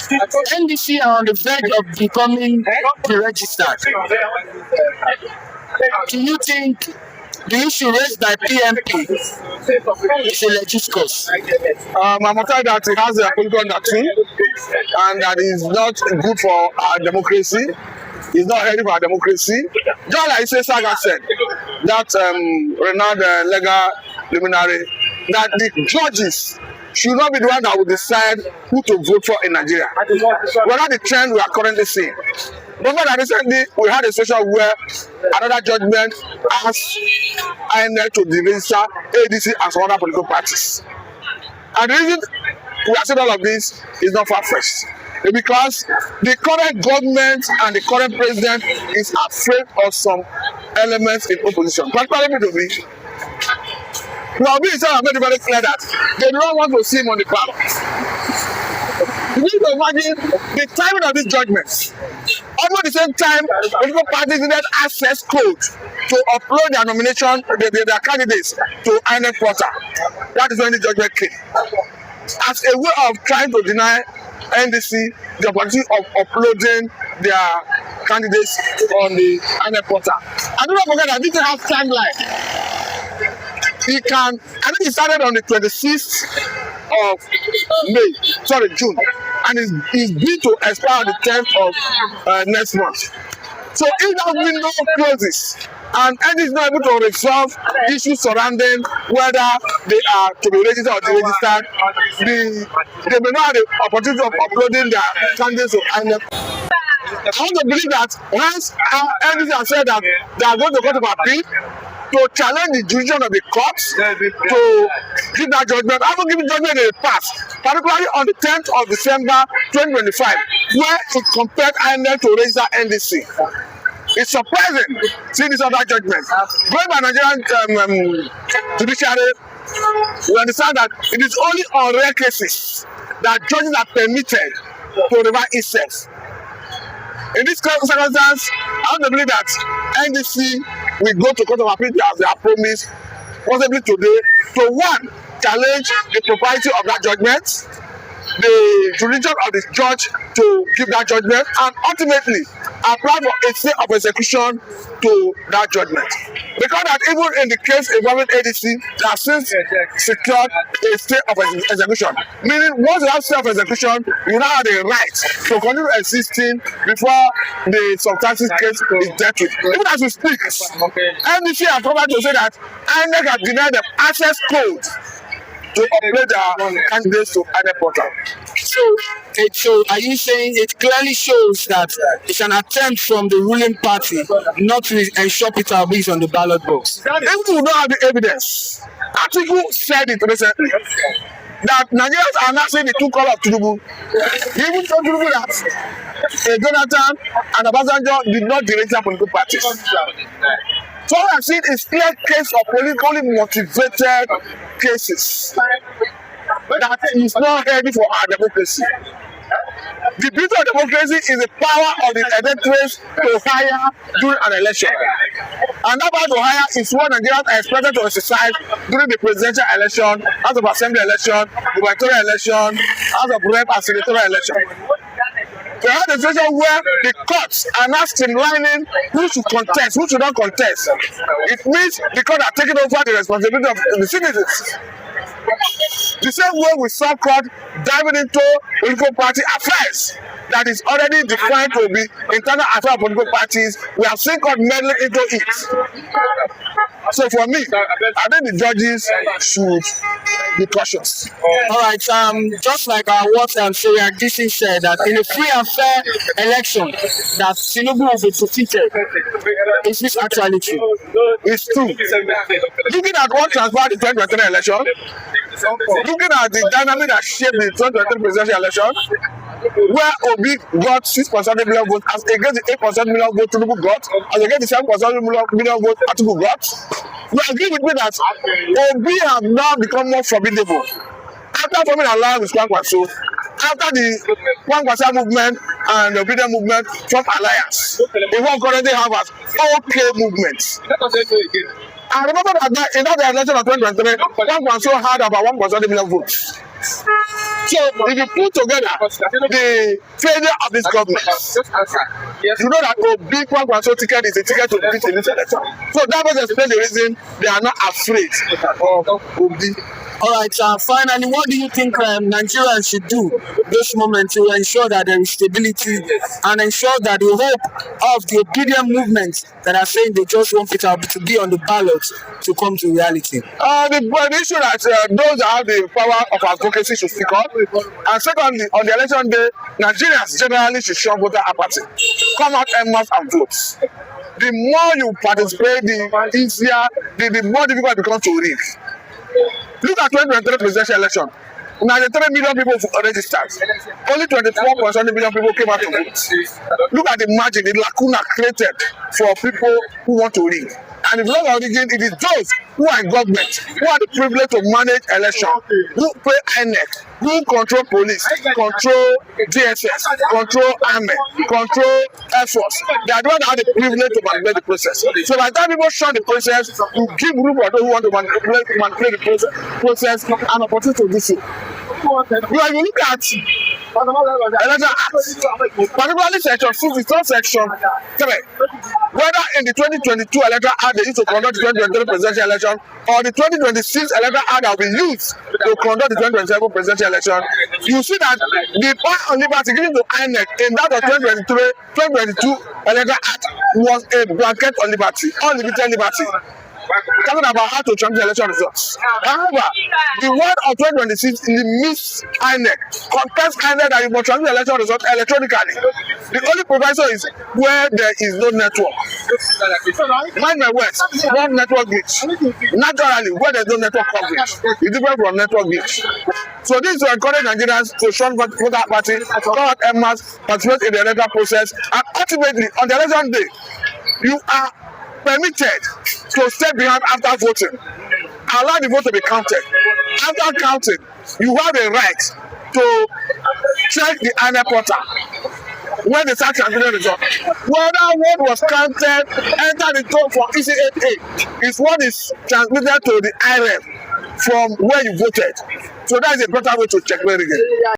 NDC are on the verge of becoming deregistered. Do you should raise by PMP? It's a legit cause. I'm afraid that it has a political undertone and that is not good for our democracy. It's not healthy for our democracy. Just like Saga said, that renowned legal luminary, that the judges should not be the one that will decide who to vote for in Nigeria. Whether the trend we are currently seeing. Remember that recently we had a situation where another judgment asked INEC to deregister ADC and some other political parties. And the reason we are saying all of this is not far-fetched. Because the current government and the current president is afraid of some elements in opposition. Particularly to me. Now, we have made it very clear that they don't want to see him on the ballot. You need to imagine the timing of these judgments. Almost the same time, political parties needed access code to upload their nomination, their candidates to INEC portal. That is when the judgment came. As a way of trying to deny NDC the opportunity of uploading their candidates on the INEC portal. And don't forget that this has timeline. I think it started on the 26th of June, and it's due to expire on the 10th of next month. So if that window closes and NDC is not able to resolve issues surrounding whether they are to be registered or deregistered, they may not have the opportunity of uploading their candidates to INEC. I want to believe that once NDC has said that they are going to go to appeal, to challenge the decision of the courts to give that judgment. I haven't given judgment in the past, particularly on the 10th of December 2025, where it compared INEC to register NDC. It's surprising seeing this other judgment. Going by Nigerian judiciary, we understand that it is only on rare cases that judges are permitted to revise itself. In this circumstance, I want to believe that NDC will go to court of appeal as they have promised, possibly today, to one, challenge the propriety of that judgment, the jurisdiction of the judge to give that judgment, and ultimately apply for a stay of execution to that judgment. Because that even in the case involving ADC, they have since secured a stay of execution. Meaning, once you have stay of execution, you now have the right to continue existing before the substantive case is dealt with. Even as we speak, NDC have come out to say that INEC has denied them access code to upload their candidates to INEC portal. So are you saying it clearly shows that it's an attempt from the ruling party not to ensure Peter Obi is on the ballot box? Even we don't have the evidence. Article said it recently that Nigerians are not saying the two colors of Tinubu. He even told Tinubu that Jonathan and Obasanjo did not deregister political parties. So what I've seen is clear case of politically motivated cases that is not ready for our democracy. The beauty of democracy is the power of the electorate to hire during an election. And that power to hire is what Nigerians are expected to exercise during the presidential election, House of Assembly election, gubernatorial election, House of Rep and senatorial election. We have a situation where the courts are now streamlining who should contest, who should not contest. It means the court are taking over the responsibility of the citizens. The same way we saw court diving into political party affairs that is already defined to be internal affairs of political parties, we have seen court meddling into it. So for me, I think the judges should be cautious. All right, just like what Syriac DC said, that in a free and fair election, that Tinubu will be defeated. Is this actually true? It's true. Looking at what transpired in the 2023 election, looking at the dynamic that shaped the 2023 presidential election, where Obi got 6% million votes as against the 8% million vote Tinubu got, as against the 7% million vote Atiku got, you agree with me that Obi have now become more formidable after forming an alliance with Kwankwaso, after the Kwankwaso movement and the Obedient movement from alliance. The one currently have as OK movement. I remember that in that election of 2023, Kwankwaso had about 1% million votes. So if you put together the failure of this government, you know that Obi Kwankwaso ticket is a ticket to beat in this election. So that was explain the reason they are not afraid of Obi. All right, finally, what do you think Nigerians should do this moment to ensure that there is stability and ensure that the hope of the obedient movement that are saying they just want it to be on the ballot to come to reality? The issue that those that have the power of advocacy should speak up. And secondly, on the election day, Nigerians generally should show voter apathy. Come out and mass and vote. The more you participate, the easier, the more difficult it becomes to read. Look at 2023 presidential election. 93 million people registered. Only 24.7 million people came out to vote. Look at the margin, the lacuna created for people who want to read. And if you look at it is those who are in government, who are the privilege to manage election, who pay INEC, who control police, control DSS, control army, control Air Force. They are the ones that have the privilege to manipulate the process. So by the time people shun the process, you give room for those who want to manipulate the process an opportunity to do so. When you look at Electoral Act, particularly section 50, section 3, whether in the 2022 Electoral Act they used to conduct the 2023 presidential election or the 2026 Electoral Act that will be used to conduct the 2027 presidential election, you see that the power on liberty given to INEC in that of 2022 Electoral Act was a blanket on liberty, unlimited liberty. Talking about how to change the election results. However, the word of 2026 limits INEC, contests INEC that you must transmit the election results electronically. The only proviso is where there is no network. Mind my words, not network glitch. Naturally, where there is no network coverage, it's different from network glitch. So this is to encourage Nigerians to shun voter party, come out en masse, participate in the electoral process, and ultimately, on the election day, you are permitted to stay behind after voting. Allow the vote to be counted. After counting, you have a right to check the INEC portal when the start transmitting result. Whether what was counted enter the code for EC8A is what is transmitted to the IREF from where you voted. So that is a better way to check where again.